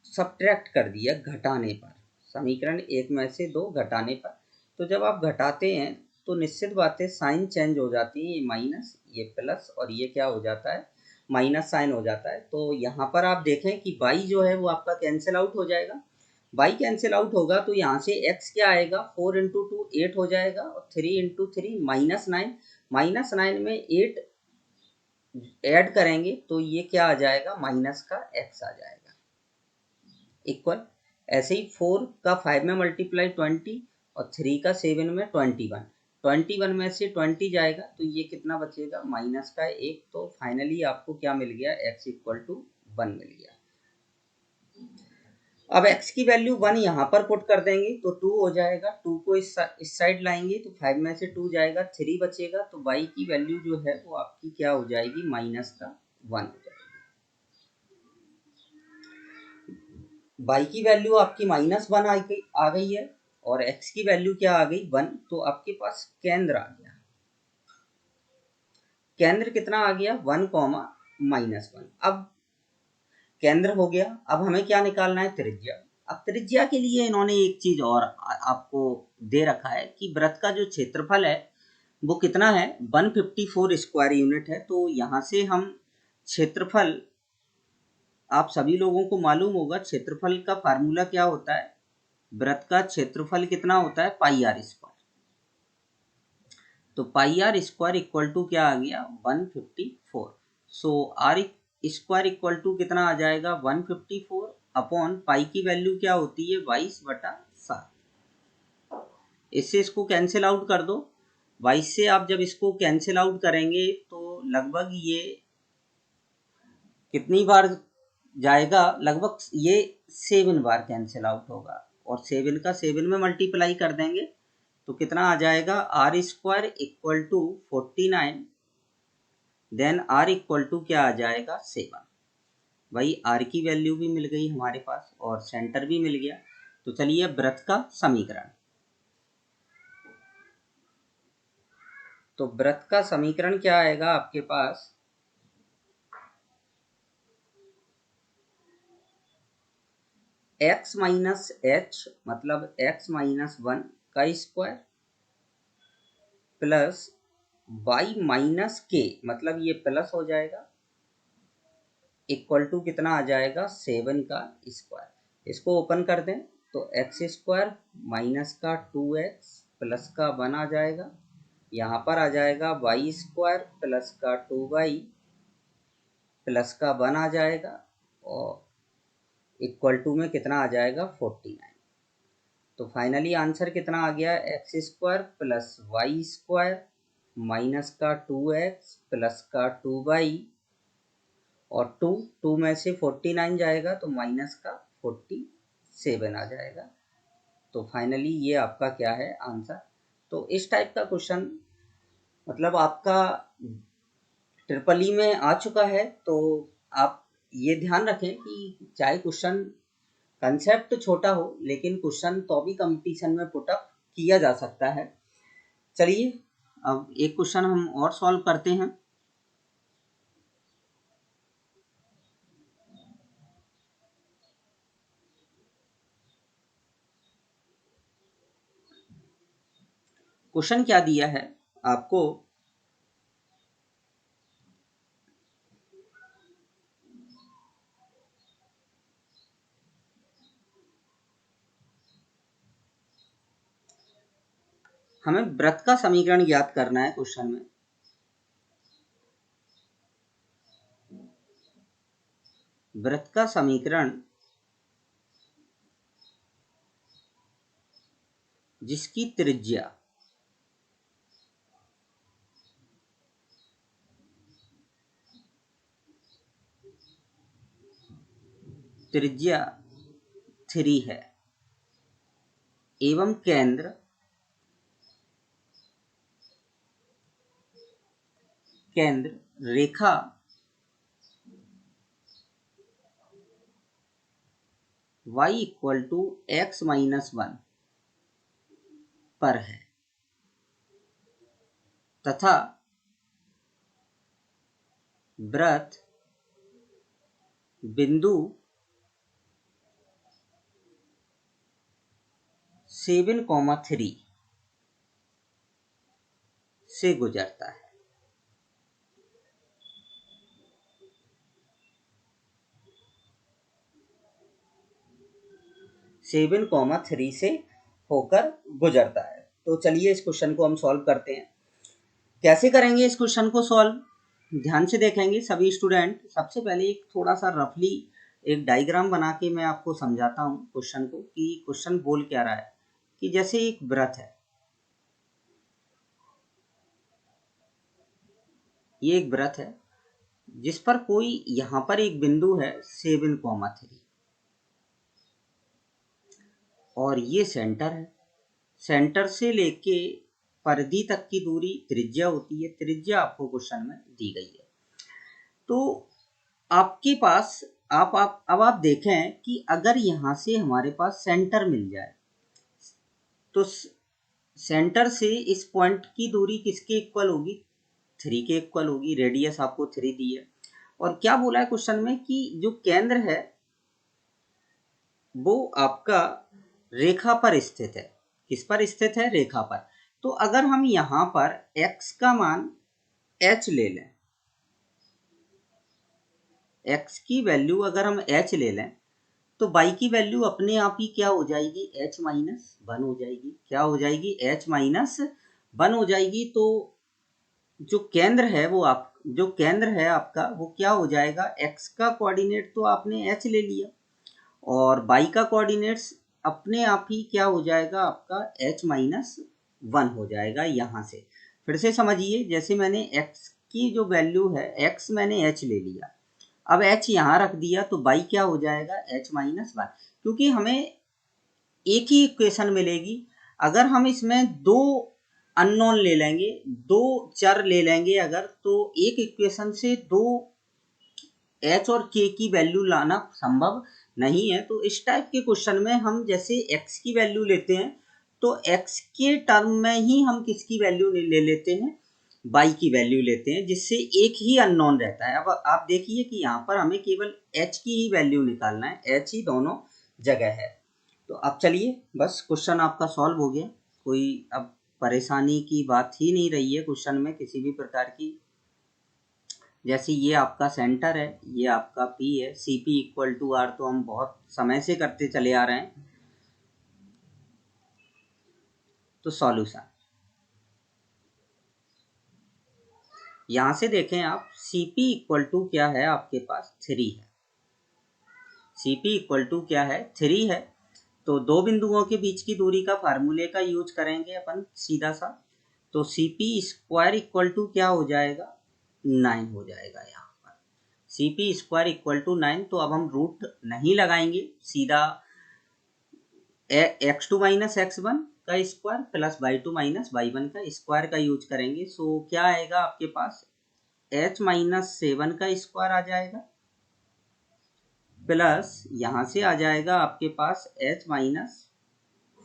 सब्ट्रैक्ट कर दिया घटाने पर, समीकरण एक में से दो घटाने पर। तो जब आप घटाते हैं तो निश्चित बात है साइन चेंज हो जाती है, ये माइनस ये प्लस और ये क्या हो जाता है, माइनस साइन हो जाता है। तो यहाँ पर आप देखें कि y जो है वो आपका कैंसिल आउट हो जाएगा। y कैंसिल आउट होगा तो यहाँ से x क्या आएगा, 4 इंटू 2 8 हो जाएगा और 3 इंटू 3 -9, -9 में 8 ऐड करेंगे तो ये क्या आ जाएगा, माइनस का x आ जाएगा इक्वल। ऐसे ही 4 का 5 में मल्टीप्लाई 20 और 3 का 7 में 21 में से 20 जाएगा तो ये कितना बचेगा, माइनस का 1। तो फाइनली आपको क्या मिल गया, x इक्वल टू 1 मिल गया। अब x की वैल्यू 1 यहाँ पर पुट कर देंगे तो 2 हो जाएगा, 2 को इस साइड लाएंगे तो 5 में से 2 जाएगा, 3 बचेगा। तो y की वैल्यू जो है वो आपकी क्या हो जाएगी, माइनस का 1 हो जाएगी। y की वैल्यू आपकी -1 आ गई है और x की वैल्यू क्या आ गई, 1। तो आपके पास केंद्र आ गया। केंद्र कितना आ गया, 1, -1। अब केंद्र हो गया। अब हमें क्या निकालना है, त्रिज्या। अब त्रिज्या के लिए इन्होंने एक चीज और आपको दे रखा है कि वृत्त का जो क्षेत्रफल है वो कितना है, 154 स्क्वायर यूनिट है। तो यहाँ से हम क्षेत्रफल, आप सभी लोगों को मालूम होगा क्षेत्रफल का फार्मूला क्या होता है, वृत्त का क्षेत्रफल कितना होता है, पाई आर स्क्वायर। तो pi R square equal to क्या आ गया, 154। So R square equal to कितना आ जाएगा, 154 अपॉन पाई की वैल्यू क्या होती है, 22/7। इससे इसको कैंसिल आउट कर दो। 22 से आप जब इसको कैंसिल आउट करेंगे तो लगभग ये कितनी बार जाएगा, लगभग ये 7 बार कैंसिल आउट होगा और 7 का 7 में मल्टीप्लाई कर देंगे तो कितना आ जाएगा, R square equal to 49, then R equal to क्या आ जाएगा, 7। भाई आर की वैल्यू भी मिल गई हमारे पास और सेंटर भी मिल गया। तो चलिए वृत्त का समीकरण। तो वृत्त का समीकरण क्या आएगा आपके पास, x माइनस एच मतलब x माइनस 1 का स्क्वायर प्लस y माइनस के मतलब ये प्लस हो जाएगा इक्वल टू कितना आ जाएगा 7 का स्क्वायर। इसको ओपन कर दें तो एक्स स्क्वायर माइनस का 2x प्लस का 1 आ जाएगा। यहाँ पर आ जाएगा वाई स्क्वायर प्लस का 2y प्लस का 1 आ जाएगा और इक्वल टू में कितना आ जाएगा 49। तो फाइनली आंसर कितना आ गया X square plus Y square minus का 2x प्लस का 2y और 2 में से 49 जाएगा तो माइनस का 47 आ जाएगा। तो फाइनली ये आपका क्या है आंसर। तो इस टाइप का क्वेश्चन मतलब आपका ट्रिपल ई में आ चुका है। तो आप ये ध्यान रखें कि चाहे क्वेश्चन कंसेप्ट छोटा हो लेकिन क्वेश्चन तो भी कंपटीशन में पुटअप किया जा सकता है। चलिए अब एक क्वेश्चन हम और सॉल्व करते हैं। क्वेश्चन क्या दिया है आपको, हमें वृत्त का समीकरण ज्ञात करना है। क्वेश्चन में वृत्त का समीकरण जिसकी त्रिज्या त्रिज्या 3 है एवं केंद्र रेखा y equal to x minus 1 पर है तथा वृत्त बिंदु 7,3 से गुजरता है। सेवन कॉमा 3 से होकर गुजरता है। तो चलिए इस क्वेश्चन को हम सॉल्व करते हैं। कैसे करेंगे इस क्वेश्चन को सॉल्व, ध्यान से देखेंगे सभी स्टूडेंट। सबसे पहले एक थोड़ा सा रफली एक डायग्राम बना के मैं आपको समझाता हूँ क्वेश्चन को कि क्वेश्चन बोल क्या रहा है। कि जैसे एक वृत्त है, ये एक वृत्त है जिस पर कोई यहाँ पर एक बिंदु है 7,3 और ये सेंटर है। सेंटर से लेके परिधि तक की दूरी त्रिज्या होती है। त्रिज्या आपको क्वेश्चन में दी गई है। तो आपके पास अब आप देखें कि अगर यहाँ से हमारे पास सेंटर मिल जाए तो सेंटर से इस पॉइंट की दूरी किसके इक्वल होगी, 3 के इक्वल होगी। रेडियस आपको 3 दी है और क्या बोला है क्वेश्चन में कि जो केंद्र है वो आपका रेखा पर स्थित है। किस पर स्थित है, रेखा पर। तो अगर हम यहाँ पर x का मान h ले लें, x की वैल्यू अगर हम h ले लें तो y की वैल्यू अपने आप ही क्या हो जाएगी, h माइनस 1 हो जाएगी। क्या हो जाएगी, h माइनस 1 हो जाएगी। तो जो केंद्र है आपका वो क्या हो जाएगा, x का कोऑर्डिनेट तो आपने h ले लिया और y का कोऑर्डिनेट्स अपने आप ही क्या हो जाएगा आपका h माइनस 1 हो जाएगा। यहाँ से फिर से समझिए, जैसे मैंने x की जो वैल्यू है x मैंने h ले लिया, अब h यहाँ रख दिया तो y क्या हो जाएगा, h माइनस 1। क्योंकि हमें एक ही इक्वेशन मिलेगी। अगर हम इसमें दो अननोन ले लेंगे, दो चर ले लेंगे अगर, तो एक इक्वेशन से दो h और k की वैल्यू लाना संभव नहीं है। तो इस टाइप के क्वेश्चन में हम जैसे x की वैल्यू लेते हैं तो x के टर्म में ही हम किसकी वैल्यू ले लेते हैं, y की वैल्यू लेते हैं, जिससे एक ही अननोन रहता है। अब आप देखिए कि यहाँ पर हमें केवल h की ही वैल्यू निकालना है, h ही दोनों जगह है। तो अब चलिए बस क्वेश्चन आपका सॉल्व हो गया। कोई अब परेशानी की बात ही नहीं रही है क्वेश्चन में किसी भी प्रकार की। जैसे ये आपका सेंटर है, ये आपका P है, CP इक्वल टू R तो हम बहुत समय से करते चले आ रहे हैं। तो सॉल्यूशन यहां से देखें आप, CP इक्वल टू क्या है आपके पास 3 है। CP इक्वल टू क्या है 3 है। तो दो बिंदुओं के बीच की दूरी का फार्मूले का यूज करेंगे अपन सीधा सा। तो CP स्क्वायर इक्वल टू क्या हो जाएगा 9 हो जाएगा यहाँ पर। CP square equal to 9। तो अब हम रूट नहीं लगाएंगे, सीधा x2 माइनस x1 का square plus y2 minus y1 का स्क्वायर का यूज करेंगे। सो क्या आएगा आपके पास h माइनस 7 का स्क्वायर आ जाएगा, प्लस यहाँ से आ जाएगा आपके पास h माइनस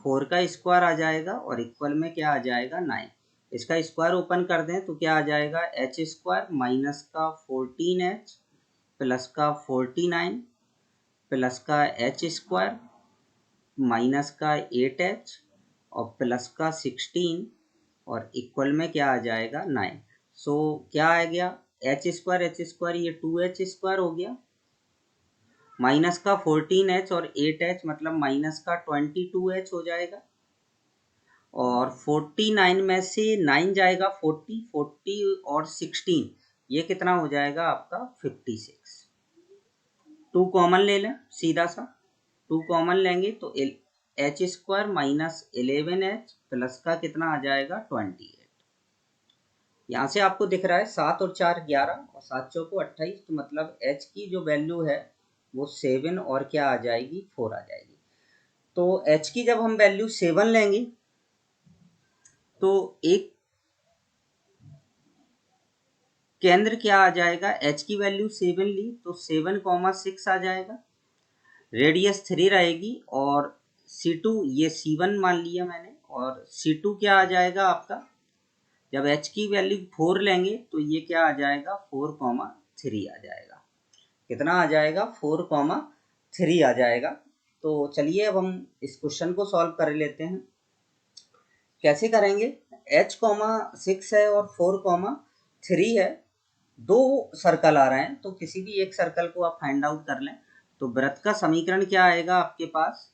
4 का स्क्वायर आ जाएगा, और इक्वल में क्या आ जाएगा 9। इसका स्क्वायर ओपन कर दें तो क्या आ जाएगा h स्क्वायर माइनस का 14h प्लस का 49 प्लस का h स्क्वायर माइनस का 8h और प्लस का 16 और इक्वल में क्या आ जाएगा 9। सो क्या आ गया h स्क्वायर ये 2h स्क्वायर हो गया, माइनस का 14h और 8h मतलब माइनस का 22h हो जाएगा, और 49 में से 9 जाएगा 40 और 16 ये कितना हो जाएगा आपका 56। 2 कॉमन ले लें सीधा सा, 2 कॉमन लेंगे तो h square minus 11h plus का कितना आ जाएगा 28। यहाँ से आपको दिख रहा है 7 और 4 11 और 7 चौको 28, तो मतलब h की जो वैल्यू है वो 7 और क्या आ जाएगी 4 आ जाएगी। तो h की जब हम वैल्यू 7 लेंगे तो एक केंद्र क्या आ जाएगा, h की वैल्यू 7 ली तो 7,6 आ जाएगा, रेडियस 3 रहेगी, और C2 ये C1 मान लिया मैंने, और C2 क्या आ जाएगा आपका, जब h की वैल्यू 4 लेंगे तो ये क्या आ जाएगा 4,3 आ जाएगा। कितना आ जाएगा 4,3 आ जाएगा। तो चलिए अब हम इस क्वेश्चन को सॉल्व कर लेते हैं। कैसे करेंगे, h,6 है और 4,3 है, दो सर्कल आ रहे हैं, तो किसी भी एक सर्कल को आप फाइंड आउट कर लें। तो वृत्त का समीकरण क्या आएगा आपके पास,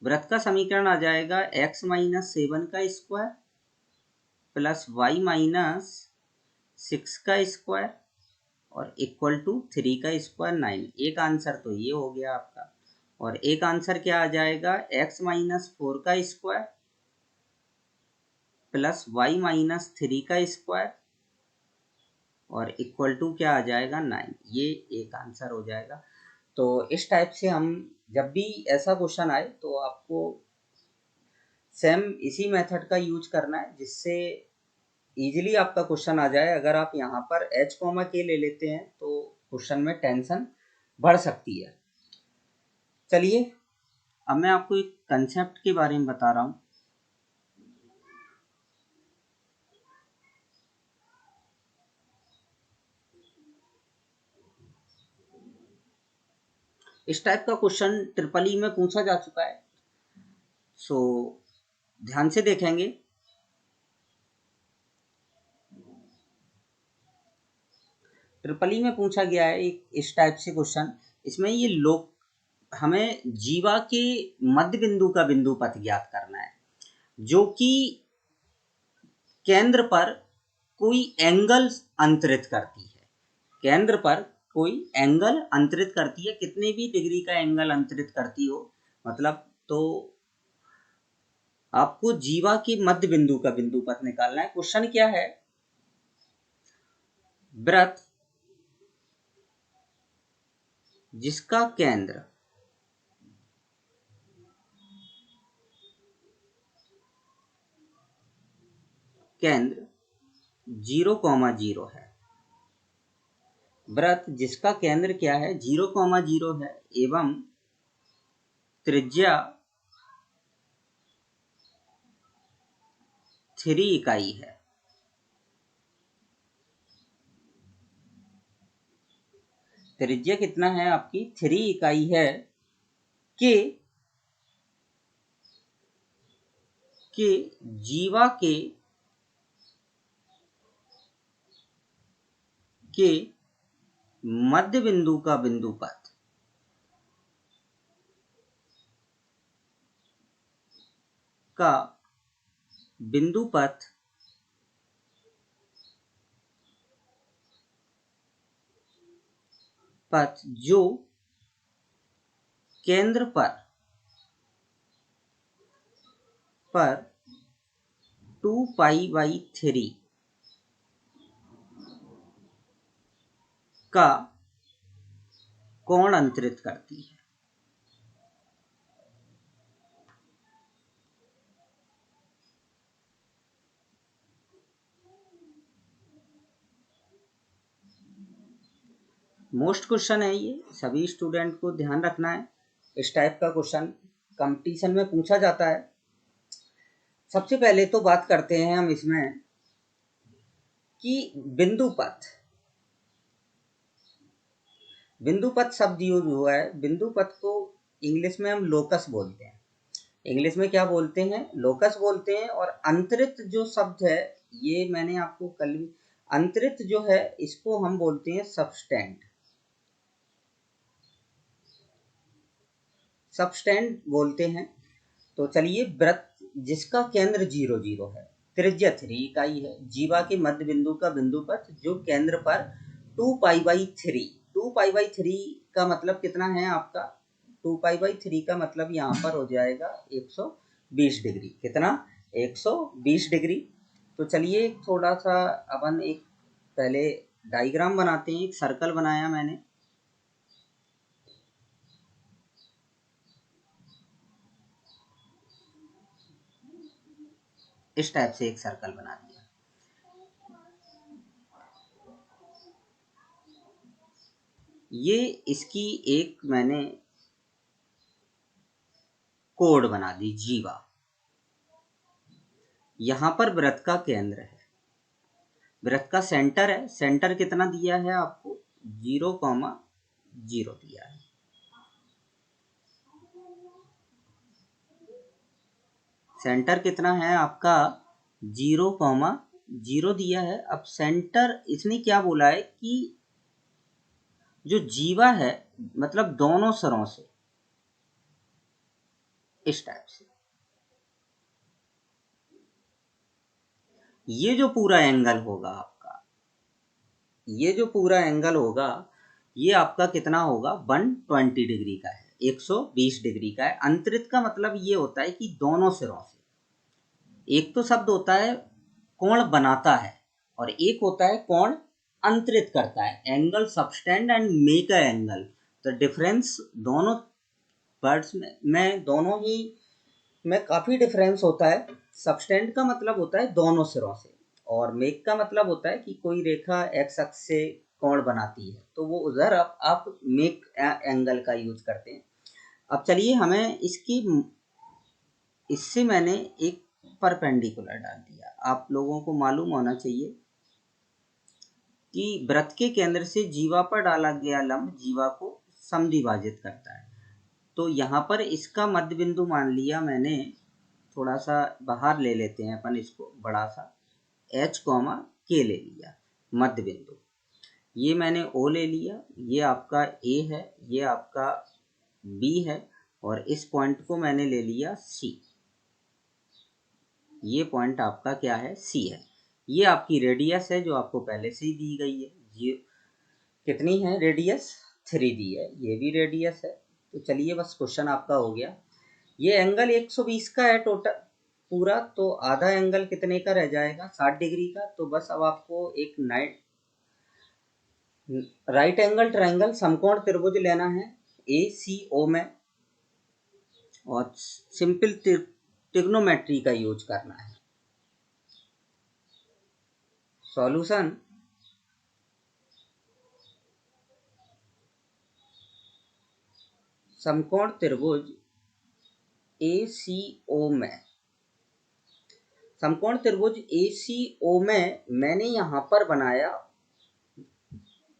वृत्त का समीकरण आ जाएगा x माइनस 7 का स्क्वायर प्लस y माइनस 6 का स्क्वायर और इक्वल टू 3 का स्क्वायर 9। एक आंसर तो ये हो गया आपका, और एक आंसर क्या आ जाएगा x माइनस 4 का स्क्वायर प्लस y माइनस 3 का स्क्वायर और इक्वल टू क्या आ जाएगा 9। ये एक आंसर हो जाएगा। तो इस टाइप से हम जब भी ऐसा क्वेश्चन आए तो आपको सेम इसी मेथड का यूज करना है, जिससे इजीली आपका क्वेश्चन आ जाए। अगर आप यहाँ पर h, k ले लेते हैं तो क्वेश्चन में टेंशन बढ़ सकती है। चलिए अब मैं आपको एक कंसेप्ट के बारे में बता रहा हूँ। इस टाइप का क्वेश्चन ट्रिपल ई में पूछा जा चुका है, सो ध्यान से देखेंगे। ट्रिपल ई में पूछा गया है एक इस टाइप से क्वेश्चन, इसमें ये लोग हमें जीवा के मध्य बिंदु का बिंदु पथ ज्ञात करना है, जो कि केंद्र पर कोई एंगल अंतरित करती है। केंद्र पर कोई एंगल अंतरित करती है, कितने भी डिग्री का एंगल अंतरित करती हो मतलब। तो आपको जीवा के मध्य बिंदु का बिंदु पथ निकालना है। क्वेश्चन क्या है, वृत्त जिसका केंद्र केंद्र 0,0 है, वृत्त जिसका केंद्र क्या है 0,0 है एवं त्रिज्या 3 इकाई है। त्रिज्या कितना है आपकी 3 इकाई है कि जीवा के के मध्य बिंदु का बिंदुपथ का बिंदुपथ जो केंद्र पर 2π/3 का कोण अंतरित करती है। मोस्ट क्वेश्चन है ये, सभी स्टूडेंट को ध्यान रखना है। इस टाइप का क्वेश्चन कंपटीशन में पूछा जाता है। सबसे पहले तो बात करते हैं हम इसमें कि बिंदुपथ शब्द यूज हुआ है। बिंदुपथ को इंग्लिश में हम लोकस बोलते हैं। इंग्लिश में क्या बोलते हैं? लोकस बोलते हैं। और अंतरित जो शब्द है, ये मैंने आपको कल, अंतरित जो है इसको हम बोलते हैं सबस्टेंड बोलते हैं। तो चलिए, वृत्त जिसका केंद्र 0 0 है, त्रिज्या 3 इकाई है, जीवा के मध्य बिंदु का बिंदुपथ जो केंद्र पर 2π/3 का मतलब कितना है आपका? 2π/3 का मतलब यहाँ पर हो जाएगा 120 डिग्री। कितना? 120 डिग्री। तो चलिए थोड़ा सा अपन एक पहले डायग्राम बनाते हैं। एक सर्कल बनाया मैंने, इस टाइप से एक सर्कल बना दिया। ये इसकी एक मैंने कोड बना दी, जीवा। यहां पर वृत्त का केंद्र है, वृत्त का सेंटर है। सेंटर कितना दिया है आपको? 0,0 दिया है। सेंटर कितना है आपका? 0,0 दिया है। अब सेंटर इसने क्या बोला है कि जो जीवा है, मतलब दोनों सिरों से इस टाइप से, ये जो पूरा एंगल होगा आपका, ये जो पूरा एंगल होगा, ये आपका कितना होगा? 120 डिग्री का है, 120 डिग्री का है। अंतरित का मतलब ये होता है कि दोनों सिरों से। एक तो शब्द होता है कोण बनाता है, और एक होता है कोण अंतरित करता है। Angle subtended and make a angle. तो डिफरेंस दोनों वर्ड्स में दोनों ही में काफ़ी डिफरेंस होता है। सबस्टेंड का मतलब होता है दोनों सिरों से, और मेक का मतलब होता है कि कोई रेखा एक्स अक्ष से कोण बनाती है, तो वो उधर आप मेक एंगल का यूज करते हैं। अब चलिए, हमें इससे मैंने एक परपेंडिकुलर डाल दिया। आप लोगों को मालूम होना चाहिए कि वृत्त के केंद्र से जीवा पर डाला गया लंब जीवा को समद्विभाजित करता है। तो यहाँ पर इसका मध्य बिंदु मान लिया मैंने, थोड़ा सा बाहर ले लेते हैं अपन इसको, बड़ा सा H, K ले लिया मध्य बिंदु। ये मैंने O ले लिया, ये आपका A है, ये आपका B है, और इस पॉइंट को मैंने ले लिया C। ये पॉइंट आपका क्या है? C है। ये आपकी रेडियस है जो आपको पहले से ही दी गई है। ये कितनी है रेडियस? 3 दी है। ये भी रेडियस है। तो चलिए, बस क्वेश्चन आपका हो गया। ये एंगल 120 का है टोटल पूरा, तो आधा एंगल कितने का रह जाएगा? 60 डिग्री का। तो बस अब आपको एक राइट एंगल ट्रायंगल समकोण त्रिभुज लेना है ACO में, और सिंपल ट्रिग्नोमेट्री का यूज करना है। सॉल्यूशन, समकोण त्रिभुज ACO में, समकोण त्रिभुज ACO में मैंने यहां पर बनाया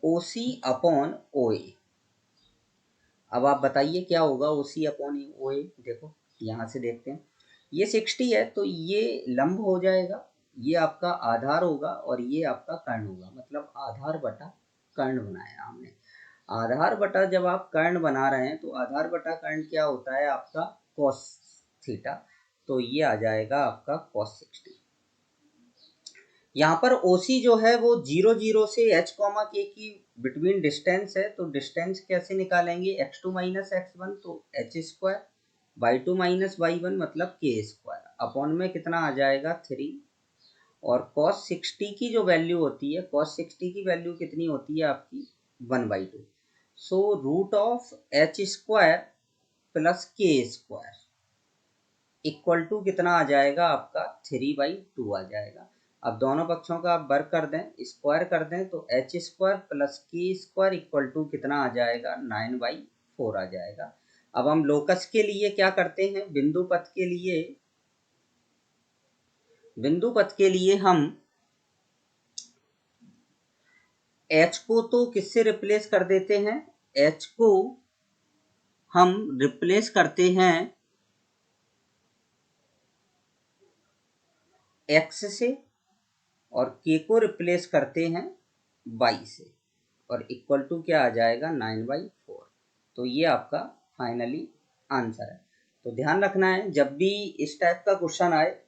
OC/OA। अब आप बताइए क्या होगा OC/OA? देखो, यहां से देखते हैं। ये 60 है, तो ये लंब हो जाएगा, ये आपका आधार होगा, और ये आपका कर्ण होगा, मतलब आधार बटा कर्ण बनाया हमने। आधार बटा जब आप कर्ण बना रहे हैं तो आधार बटा कर्ण क्या होता है आपका cos थीटा, तो ये आ जाएगा आपका cos 60। यहाँ पर OC जो है वो 0 0 से h, k की बिटवीन डिस्टेंस है, तो डिस्टेंस कैसे निकालेंगे, x2 माइनस x1 तो h square, y2 minus y1 मतलब k स्क्वायर, अपॉन में कितना आ जाएगा 3, और cos 60 की जो वैल्यू होती है, cos 60 की वैल्यू कितनी होती है आपकी 1/2, so root of h square plus k square equal to कितना आ जाएगा आपका 3/2 आ जाएगा। अब दोनों पक्षों का आप वर्ग कर दें, स्क्वायर कर दें, तो h square plus k square equal to कितना आ जाएगा 9/4 आ जाएगा। अब हम लोकस के लिए क्या करते हैं, बिंदु पथ के लिए हम h को तो किससे रिप्लेस कर देते हैं, h को हम रिप्लेस करते हैं x से, और k को रिप्लेस करते हैं y से, और इक्वल टू क्या आ जाएगा 9/4। तो ये आपका फाइनली आंसर है। तो ध्यान रखना है जब भी इस टाइप का क्वेश्चन आए,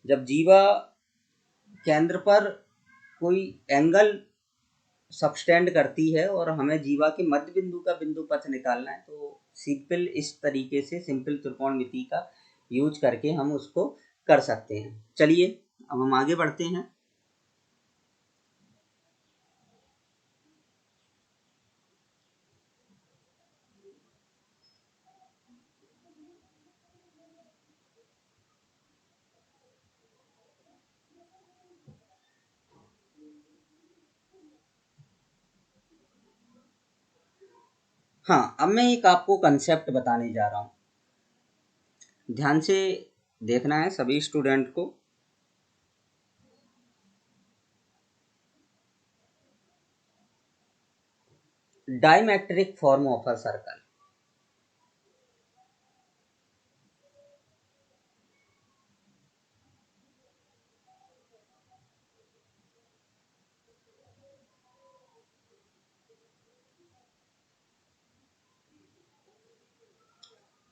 जब जीवा केंद्र पर कोई एंगल सबटेंड करती है और हमें जीवा के मध्य बिंदु का बिंदु पथ निकालना है, तो सिंपल इस तरीके से सिंपल त्रिकोणमिति का यूज करके हम उसको कर सकते हैं। चलिए अब हम आगे बढ़ते हैं। हाँ, अब मैं एक आपको कंसेप्ट बताने जा रहा हूँ, ध्यान से देखना है सभी स्टूडेंट को। Diametric form of a circle.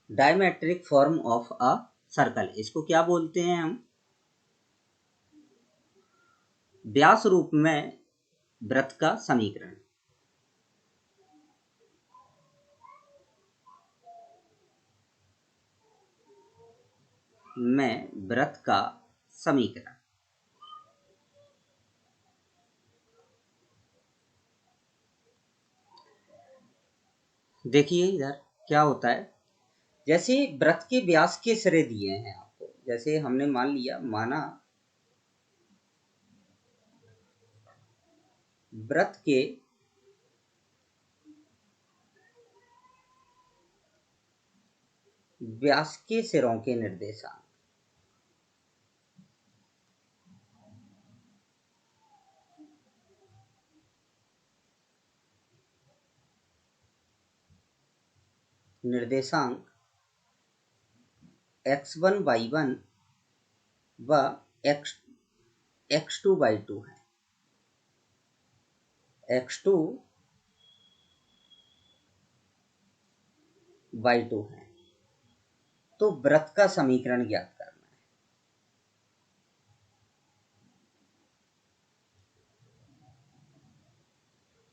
Diametric form of a circle, इसको क्या बोलते हैं हम, व्यास रूप में वृत्त का समीकरण। में वृत्त का समीकरण। देखिए इधर क्या होता है, जैसे वृत्त के व्यास के सिरे दिए हैं आपको, जैसे हमने मान लिया, माना वृत्त के व्यास के सिरों के निर्देशांक, x1 y1 व x2 y2 है, x2 y2 है, तो वृत्त का समीकरण ज्ञात करना है।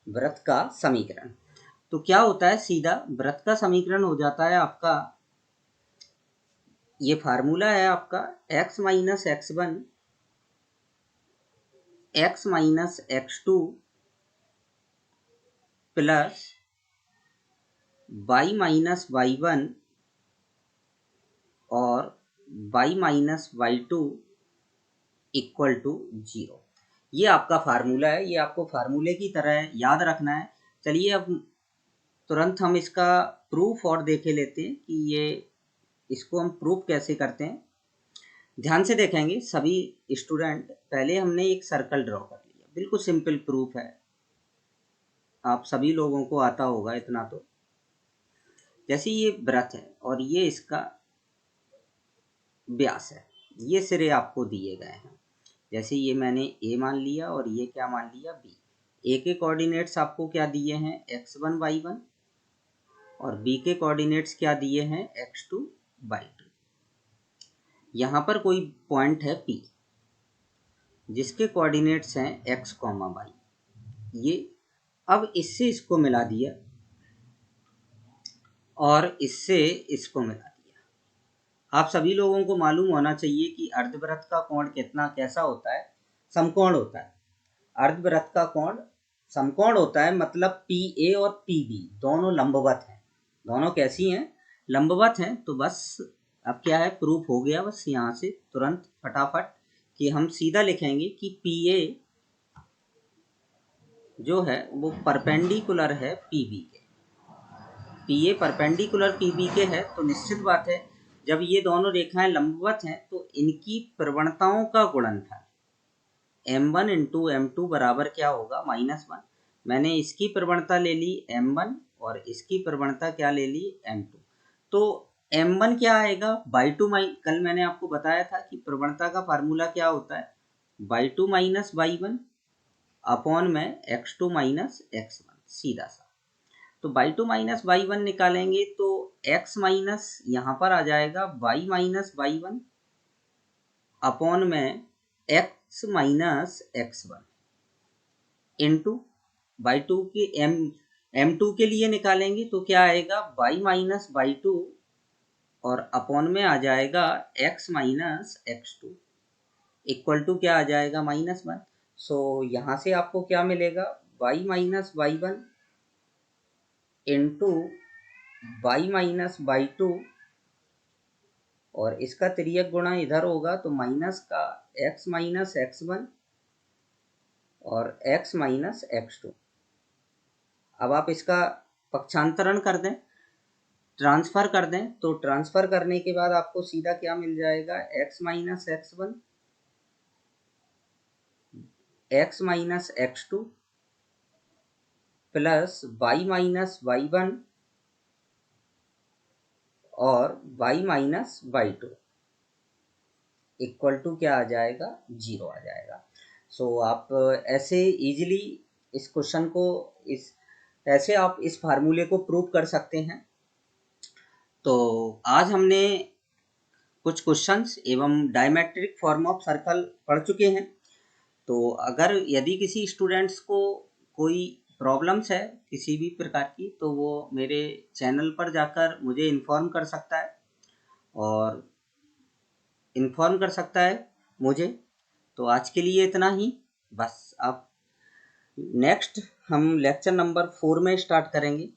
वृत्त का समीकरण तो क्या होता है, सीधा वृत्त का समीकरण हो जाता है आपका, ये फार्मूला है आपका x minus x1 x minus x2 plus y minus y1 और y minus y2 equal to 0। ये आपका फार्मूला है, ये आपको फार्मूले की तरह याद रखना है। चलिए अब तुरंत हम इसका प्रूफ और देखे लेते हैं कि ये इसको हम प्रूफ कैसे करते हैं। ध्यान से देखेंगे सभी स्टूडेंट, पहले हमने एक सर्कल ड्रॉ कर लिया, बिल्कुल सिंपल प्रूफ है, आप सभी लोगों को आता होगा इतना तो। जैसे ये वृत्त है और ये इसका व्यास है, ये सिरे आपको दिए गए हैं, जैसे ये मैंने ए मान लिया और ये क्या मान लिया बी, ए के कोऑर्डिनेट्स आपको क्या दिए हैं x1 y1 और बी के कोऑर्डिनेट्स क्या दिए हैं x2 y2। यहाँ पर कोई पॉइंट है P जिसके कोऑर्डिनेट्स हैं x, y। ये अब इससे इसको मिला दिया और इससे इसको मिला दिया। आप सभी लोगों को मालूम होना चाहिए कि अर्धवृत्त का कोण कितना कैसा होता है, समकोण होता है। अर्धवृत्त का कोण समकोण होता है, मतलब PA और PB दोनों लंबवत हैं। दोनों कैसी हैं? लंबवत हैं। तो बस अब क्या है, प्रूफ हो गया बस यहाँ से तुरंत फटाफट कि हम सीधा लिखेंगे कि PA जो है वो परपेंडिकुलर है PB के। PA परपेंडिकुलर PB के है तो निश्चित बात है जब ये दोनों रेखाएं लंबवत हैं तो इनकी प्रवणताओं का गुणनफल m1 इंटू m2 बराबर क्या होगा -1। मैंने इसकी प्रवणता ले ली m1 और इसकी प्रवणता क्या ले ली m2। तो m1 क्या आएगा y2 कल मैंने आपको बताया था कि प्रवणता का फार्मूला क्या होता है y2 माइनस y1 अपॉन में x2 माइनस x1, सीधा सा। तो y2 माइनस y1 निकालेंगे तो x माइनस यहाँ पर आ जाएगा y माइनस y1 अपॉन में x minus x1 into y2 के m2 के लिए निकालेंगे तो क्या आएगा y माइनस y2 और अपॉन में आ जाएगा x minus x2 equal to क्या आ जाएगा -1। सो यहाँ से आपको क्या मिलेगा y minus y1 into y minus y2 और इसका तिर्यक गुणा इधर होगा तो माइनस का x माइनस x1 और x माइनस x2। अब आप इसका पक्षांतरण कर दें, ट्रांसफर कर दें, तो ट्रांसफर करने के बाद आपको सीधा क्या मिल जाएगा x minus x1 x minus x2 plus y minus y1 और y minus y2 equal to क्या आ जाएगा 0 आ जाएगा। सो आप ऐसे इजीली इस क्वेश्चन को ऐसे आप इस फार्मूले को प्रूव कर सकते हैं। तो आज हमने कुछ क्वेश्चंस एवं डायमेट्रिक फॉर्म ऑफ सर्कल पढ़ चुके हैं। तो अगर यदि किसी स्टूडेंट्स को कोई प्रॉब्लम्स है किसी भी प्रकार की तो वो मेरे चैनल पर जाकर मुझे इन्फॉर्म कर सकता है और इन्फॉर्म कर सकता है मुझे। तो आज के लिए इतना ही बस। अब नेक्स्ट हम लेक्चर नंबर 4 में स्टार्ट करेंगे।